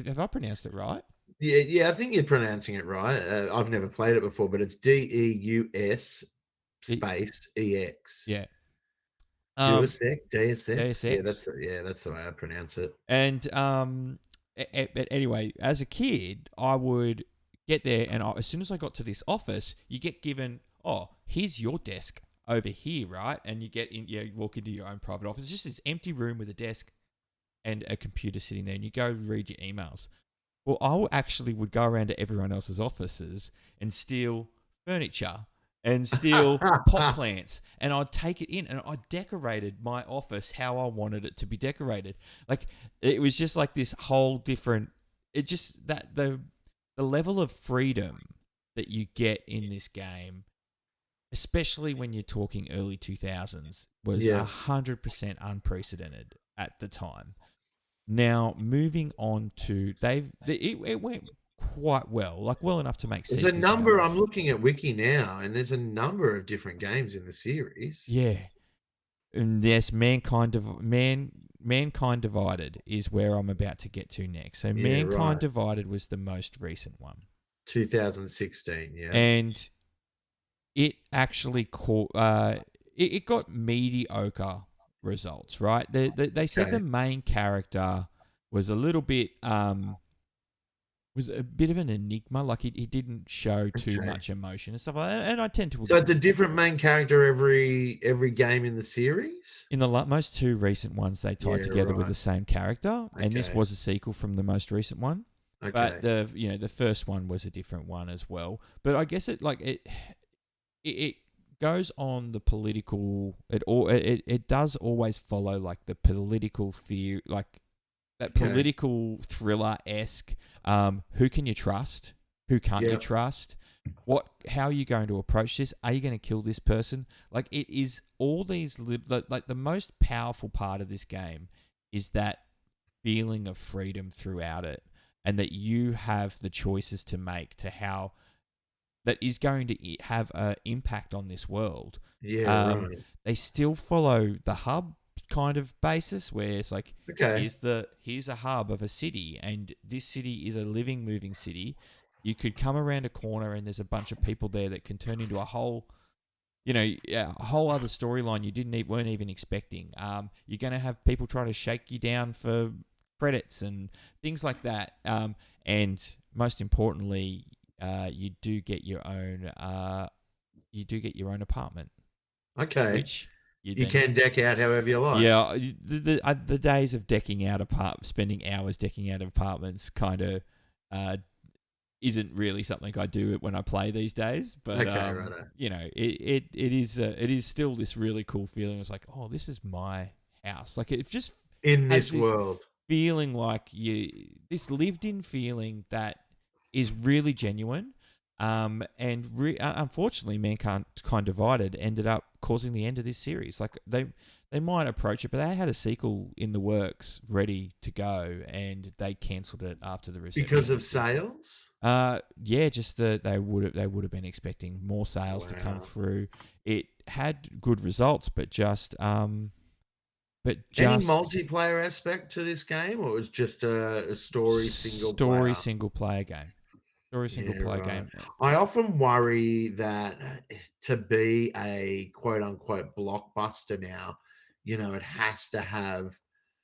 have I pronounced it right? Yeah, I think you're pronouncing it right. I've never played it before, but it's DEUS space EX. Yeah. Deus Ex. Yeah, that's the way I pronounce it. And but anyway, as a kid, I would get there, and as soon as I got to this office, you get given, oh, here's your desk over here, right? And you get in, you walk into your own private office. It's just this empty room with a desk and a computer sitting there, and you go read your emails. Well, I actually would go around to everyone else's offices and steal furniture and steal pot plants, and I'd take it in, and I decorated my office how I wanted it to be decorated. Like, it was just like this whole different it just that the level of freedom that you get in this game, especially when you're talking early 2000s, was Yeah. 100% unprecedented at the time. Now, moving on to it went quite well, like well enough to make There's a sequels out number. of. I'm looking at Wiki now, and there's a number of different games in the series. Yeah, and yes, Mankind Divided is where I'm about to get to next. So Yeah, Mankind right. Divided was the most recent one, 2016. Yeah. and it actually it got mediocre results. Right? They said the Okay. main character was a little bit was a bit of an enigma. Like he didn't show too Okay. much emotion and stuff like that. And I tend to So agree it's a with that. different main character every game in the series. In the most two recent ones, they tied Yeah, together with right. the same character, and this Okay. was a sequel from the most recent one. But Okay. the first one was a different one as well. But I guess it goes on the political. It does always follow like the political fear, like that Okay. political thriller esque. Who can you trust? Who can't you Yeah. trust? How are you going to approach this? Are you going to kill this person? Like it is all these like the most powerful part of this game is that feeling of freedom throughout it, and that you have the choices to make to how that is going to have an impact on this world. Yeah. Um, Right. they still follow the hub kind of basis where it's like Okay. here's a hub of a city, and this city is a living, moving city. You could come around a corner and there's a bunch of people there that can turn into a whole, a whole other storyline you weren't even expecting. You're going to have people trying to shake you down for credits and things like that. And most importantly, you do get your own apartment, Okay. which you You then can deck out however you like. yeah, the days of spending hours decking out apartments kind of isn't really something I do when I play these days. But Okay. Right. it is still this really cool feeling. It's like, oh, this is my house. Like it just In has this this world. feeling like this lived in feeling that is really genuine. Unfortunately, Mankind Divided ended up causing the end of this series. Like they might approach it, but they had a sequel in the works ready to go, and they cancelled it after the reception Because of was this. sales? Yeah, just that they would have been expecting more sales to come Wow. through. It had good results, but Any just multiplayer aspect to this game, or was just a story single story player? single player game. Story single Yeah, player right. game. I often worry that to be a quote unquote blockbuster now, it has to have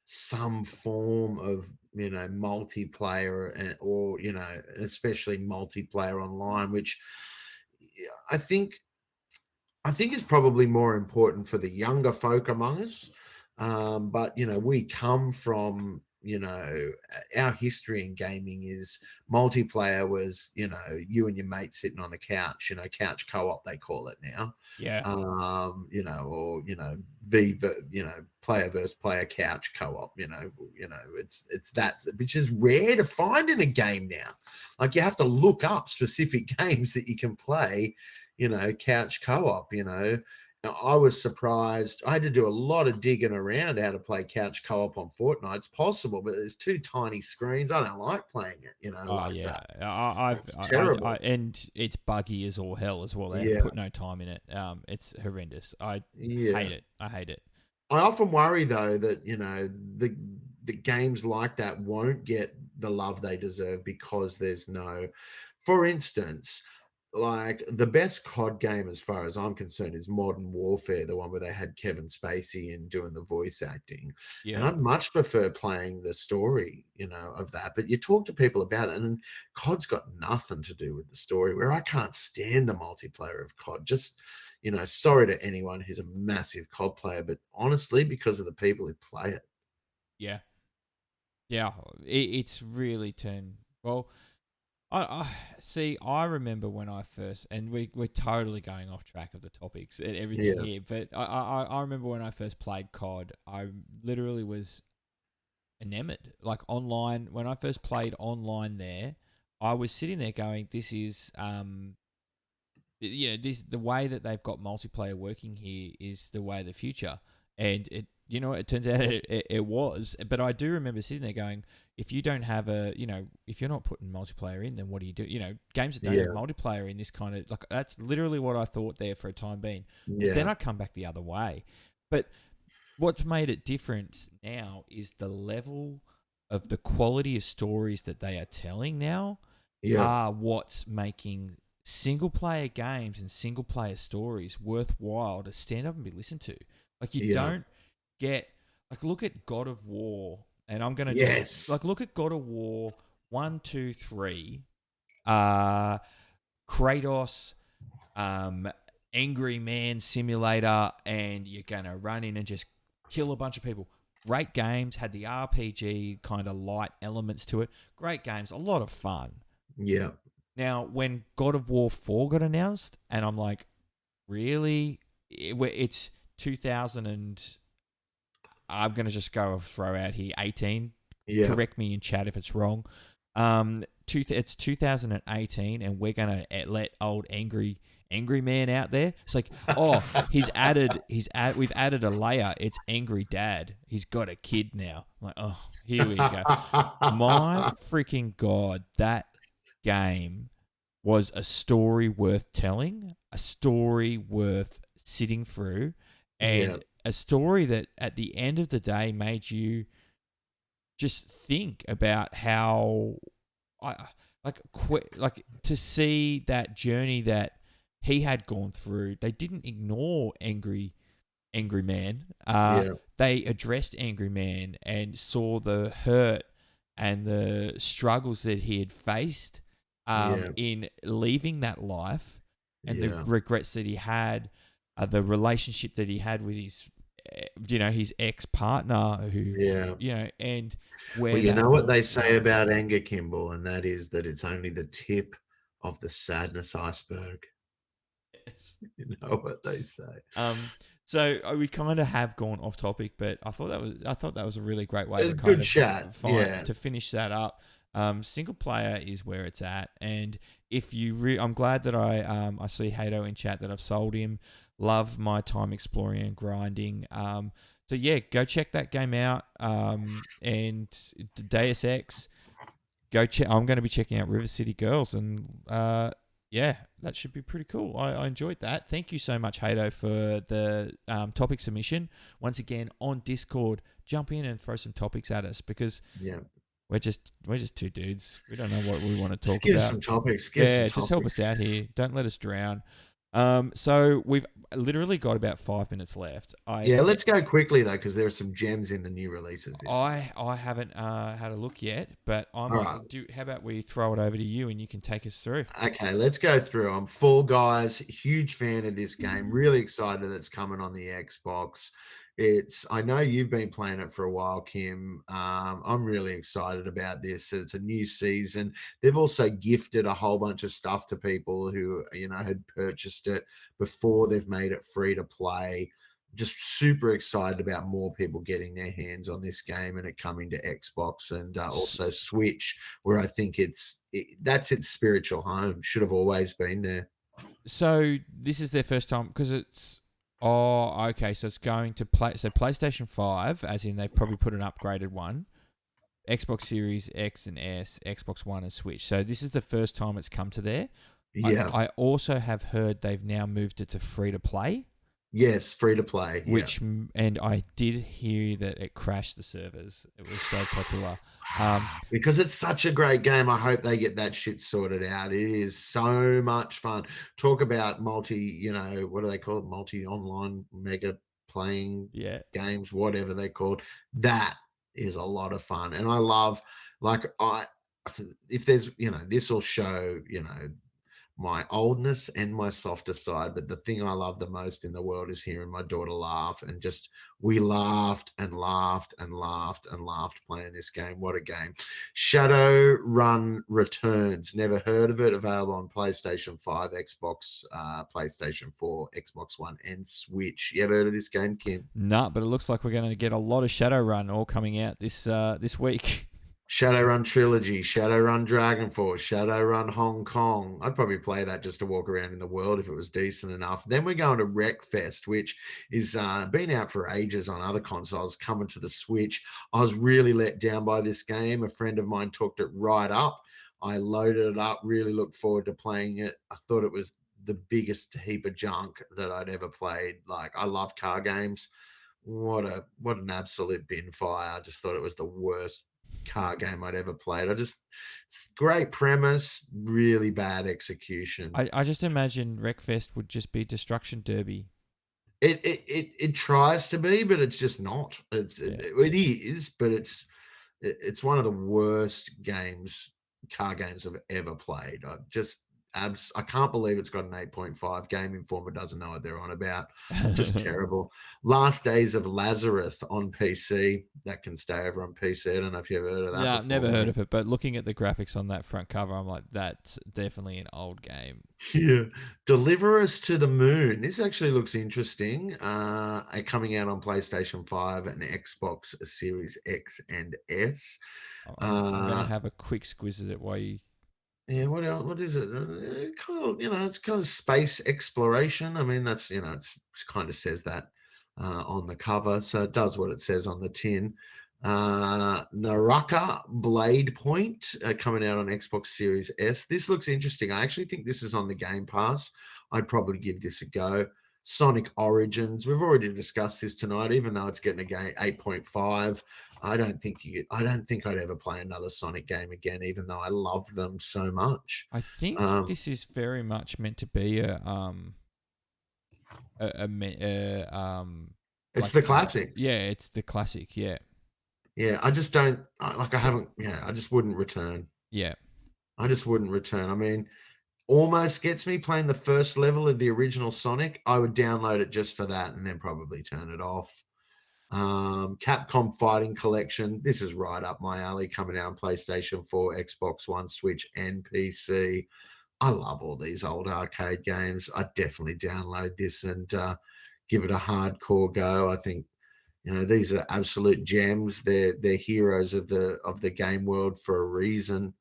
some form of, multiplayer or, especially multiplayer online, which yeah, I think is probably more important for the younger folk among us. But we come from, our history in gaming is multiplayer was, you and your mate sitting on the couch, couch co-op they call it now. Yeah. Or player versus player couch co-op. It's that, which is rare to find in a game now. Like you have to look up specific games that you can play, couch co-op. Now, I was surprised. I had to do a lot of digging around how to play couch co-op on Fortnite. It's possible, but there's two tiny screens. I don't like playing it, Oh like yeah, that. I've It's terrible. and it's buggy as all hell as well. They Yeah, put no time in it. It's horrendous. I yeah. hate it. I hate it. I often worry though that the games like that won't get the love they deserve because there's no, for instance, like the best COD game as far as I'm concerned is Modern Warfare, the one where they had Kevin Spacey and doing the voice acting. And Yeah, I'd much prefer playing the story, of that. But you talk to people about it, and COD's got nothing to do with the story. Where I can't stand the multiplayer of COD. Just, sorry to anyone who's a massive COD player, but honestly, because of the people who play it. yeah, yeah. It's really turned well. I see. I remember when I first, and we're totally going off track of the topics and everything Yeah. here. But I remember when I first played COD. I literally was enamored. Like online, when I first played online there, I was sitting there going, "This is this the way that they've got multiplayer working here is the way of the future." And it turns out it was. But I do remember sitting there going, if you don't have if you're not putting multiplayer in, then what do you do? Games that don't have Yeah. multiplayer in this kind of, like, that's literally what I thought there for a time being. But then Yeah. I come back the other way. But what's made it different now is the level of the quality of stories that they are telling now Yeah. are what's making single player games and single player stories worthwhile to stand up and be listened to. Like, you Yeah. don't get, like, look at God of War, and I'm gonna just Yes. look at God of War 1, 2, 3, Kratos, Angry Man Simulator, and you're gonna run in and just kill a bunch of people. Great games, had the RPG kind of light elements to it. Great games, a lot of fun. Yeah. Now, when God of War 4 got announced, and I'm like, really? It's 2000 and I'm going to just go throw out here 18. Yeah. Correct me in chat if it's wrong. It's 2018, and we're going to let old angry man out there. It's like, oh, we've added a layer. It's angry dad. He's got a kid now. I'm like, oh, here we go. My freaking God, that game was a story worth telling, a story worth sitting through, Yeah. and a story that at the end of the day made you just think about how like to see that journey that he had gone through. They didn't ignore angry man. Yeah. They addressed angry man and saw the hurt and the struggles that he had faced Yeah. in leaving that life, and the Yeah. regrets that he had, the relationship that he had with his ex partner, who, Yeah. and Well, where you that know what all they say started. about anger, Kimball, and that is that it's only the tip of the sadness iceberg. You know what they say. So we kind of have gone off topic, but I thought that was a really great way It's to kind good of chat. Yeah. to finish that up. Single player is where it's at, and if I'm glad that I see Hato in chat that I've sold him. Love my time exploring and grinding. So yeah, go check that game out. And Deus Ex. Go check. I'm going to be checking out River City Girls, and yeah, that should be pretty cool. I enjoyed that. Thank you so much, Hato, for the topic submission. Once again, on Discord, jump in and throw some topics at us, because Yeah. we're just two dudes. We don't know what we want to Just talk give about. some topics. Yeah, just help us out here. Don't let us drown. So we've literally got about 5 minutes left. Yeah, let's go quickly though, because there are some gems in the new releases this week. I haven't had a look yet, but I All might right. do. How about we throw it over to you and you can take us through? Okay, let's go through. I'm Fall Guys, huge fan of this game. Really excited that's coming on the Xbox. I know you've been playing it for a while, Kim. I'm really excited about this. It's a new season. They've also gifted a whole bunch of stuff to people who, had purchased it before they've made it free to play. Just super excited about more people getting their hands on this game and it coming to Xbox and also Switch, where I think that's its spiritual home. Should have always been there. So this is their first time, because it's okay. So it's going to PlayStation 5, as in they've probably put an upgraded one. Xbox Series X and S, Xbox One, and Switch. So this is the first time it's come to there. Yeah. I also have heard they've now moved it to free to play. Yes, free to play. And I did hear that it crashed the servers. It was so popular. Because it's such a great game. I hope they get that shit sorted out. It is so much fun. Talk about multi, what do they call it? Multi online mega playing games, whatever they're called. That is a lot of fun. And I love, if there's, this will show, my oldness and my softer side, but the thing I love the most in the world is hearing my daughter laugh, and just we laughed and laughed and laughed and laughed playing this game. What a game. Shadowrun Returns. Never heard of it. Available on PlayStation 5, Xbox, PlayStation 4, Xbox One, and Switch. You ever heard of this game, Kim? No, but it looks like we're going to get a lot of Shadowrun all coming out this week. Shadowrun Trilogy, Shadowrun Dragon Force, Shadowrun Hong Kong. I'd probably play that just to walk around in the world if it was decent enough. Then we're going to Wreckfest, which is been out for ages on other consoles, coming to the Switch. I was really let down by this game. A friend of mine took it right up. I loaded it up, really looked forward to playing it. I thought it was the biggest heap of junk that I'd ever played. Like, I love car games. What an absolute bin fire. I just thought it was the worst car game I'd ever played. It's great premise, really bad execution. I just imagine Wreckfest would just be Destruction Derby. It tries to be, but it's just not. It is, but it's one of the worst car games I've ever played. I can't believe it's got an 8.5. Game Informer doesn't know what they're on about. Just terrible. Last Days of Lazarus on PC. That can stay over on PC. I don't know if you've ever heard of that. Yeah, I've before, never heard of it, but looking at the graphics on that front cover, I'm like, that's definitely an old game. Yeah. Deliver Us to the Moon. This actually looks interesting. Coming out on PlayStation 5 and Xbox Series X and S. I'm going to have a quick squiz at it while you... Yeah, what else? What is it? It's kind of space exploration. I mean, that's, it's kind of says that on the cover, so it does what it says on the tin. Naraka Blade Point coming out on Xbox Series S. This looks interesting. I actually think this is on the Game Pass. I'd probably give this a go. Sonic Origins. We've already discussed this tonight, even though it's getting a game 8.5. I don't think I'd ever play another Sonic game again, even though I love them so much. I think this is very much meant to be it's the classics. Yeah, it's the classic. Yeah. Yeah, I just don't like. I haven't. Yeah, I just wouldn't return. Yeah. I just wouldn't return. I mean, almost gets me playing the first level of the original Sonic. I would download it just for that and then probably turn it off. Capcom Fighting Collection. This is right up my alley, coming out on PlayStation 4, Xbox One, Switch, and PC. I love all these old arcade games. I'd definitely download this and give it a hardcore go. I think, these are absolute gems. They're heroes of the game world for a reason.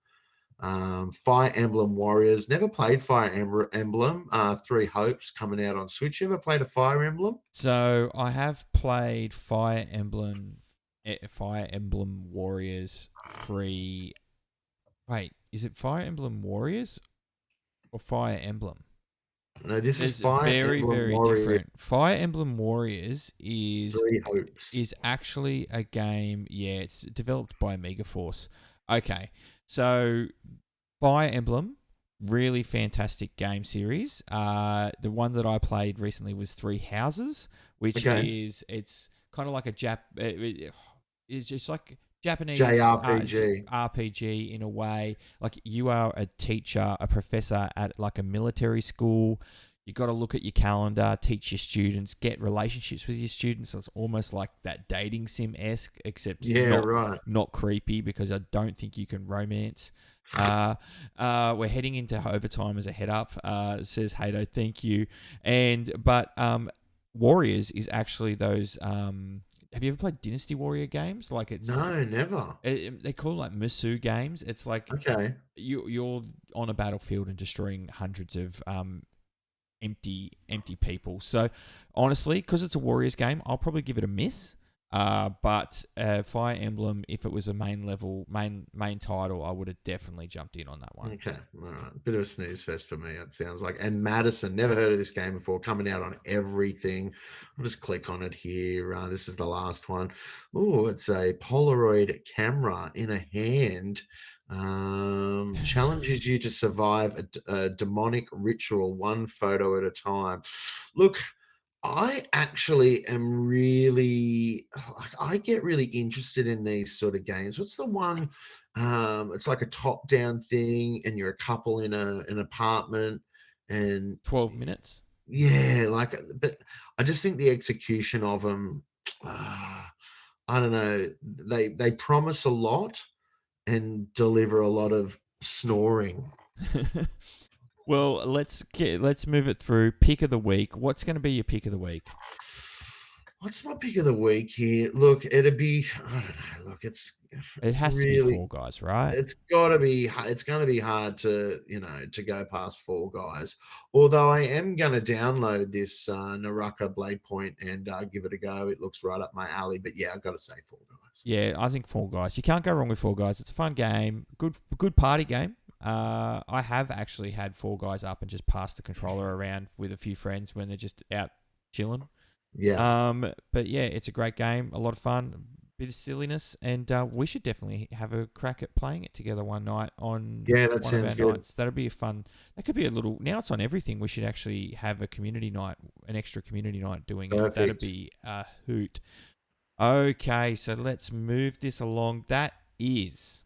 Fire Emblem Warriors. Never played Fire Emblem. Three Hopes coming out on Switch. You ever played a Fire Emblem? So I have played Fire Emblem Warriors 3. Wait, is it Fire Emblem Warriors or Fire Emblem? No, this is Fire very, Emblem very Warriors. different. Fire Emblem Warriors Three Hopes. is actually a game. Yeah, it's developed by Megaforce. Okay, so Fire Emblem, really fantastic game series. The one that I played recently was Three Houses, which is it's kind of like a it's just like Japanese JRPG. RPG in a way. Like, you are a teacher, a professor at like a military school. You got to look at your calendar, teach your students, get relationships with your students. So it's almost like that dating sim-esque, except not creepy, because I don't think you can romance. We're heading into overtime as a head up, says Hato, thank you. But Warriors is actually those... have you ever played Dynasty Warrior games? Like, it's no, never. They call it like Musu games. It's like, okay, you're on a battlefield and destroying hundreds of empty people. So honestly, because it's a Warriors game, I'll probably give it a miss. But Fire Emblem, if it was a main title, I would have definitely jumped in on that one. Okay, all right. Bit of a snooze fest for me, it sounds like. And Madison, never heard of this game before, coming out on everything. I'll just click on it here. This is the last one. Oh, it's a Polaroid camera in a hand. Challenges you to survive a demonic ritual, one photo at a time. Look, I actually am I get really interested in these sort of games. What's the one? It's like a top-down thing, and you're a couple in an apartment. and 12 minutes. yeah, like, but I just think the execution of them, I don't know, they promise a lot and deliver a lot of snoring. Well, let's move it through. Pick of the week. What's going to be your pick of the week? What's my pick of the week here? Look, it'd be, I don't know. Look, It it's has to be really, Fall Guys, right? it's going to be hard to, to go past Fall Guys. Although I am going to download this Naraka Blade Point and give it a go. It looks right up my alley. But yeah, I've got to say Fall Guys. Yeah, I think Fall Guys. You can't go wrong with Fall Guys. It's a fun game. Good party game. I have actually had Fall Guys up and just passed the controller around with a few friends when they're just out chilling. Yeah. But yeah, it's a great game. A lot of fun. Bit of silliness, and we should definitely have a crack at playing it together one night on Yeah, that one of sounds our good. nights. That'd be a fun. That could be a little. Now it's on everything. We should actually have a community night, an extra community night doing it. That'd Perfect. be a hoot. Okay, so let's move this along. That is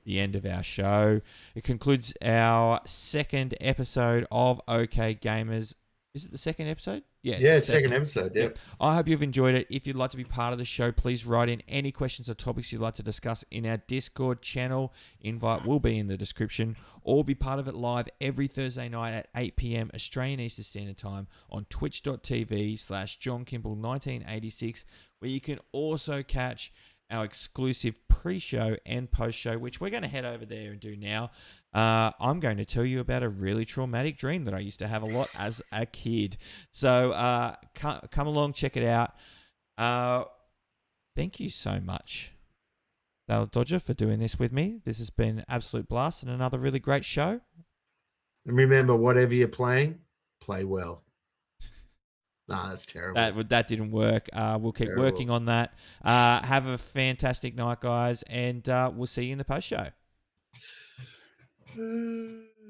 the end of our show. It concludes our second episode of OK Gamers. Is it the second episode? Yes. Yeah, second episode. Yep. I hope you've enjoyed it. If you'd like to be part of the show, please write in any questions or topics you'd like to discuss in our Discord channel. Invite will be in the description, or be part of it live every Thursday night at 8 p.m. Australian Eastern Standard Time on twitch.tv/Johnkimble1986, where you can also catch our exclusive pre-show and post-show, which we're going to head over there and do now. I'm going to tell you about a really traumatic dream that I used to have a lot as a kid. So come along, check it out. Thank you so much, Saladdodger, for doing this with me. This has been an absolute blast and another really great show. And remember, whatever you're playing, play well. Nah, that's terrible. That didn't work. We'll keep working on that. Have a fantastic night, guys, and we'll see you in the post show.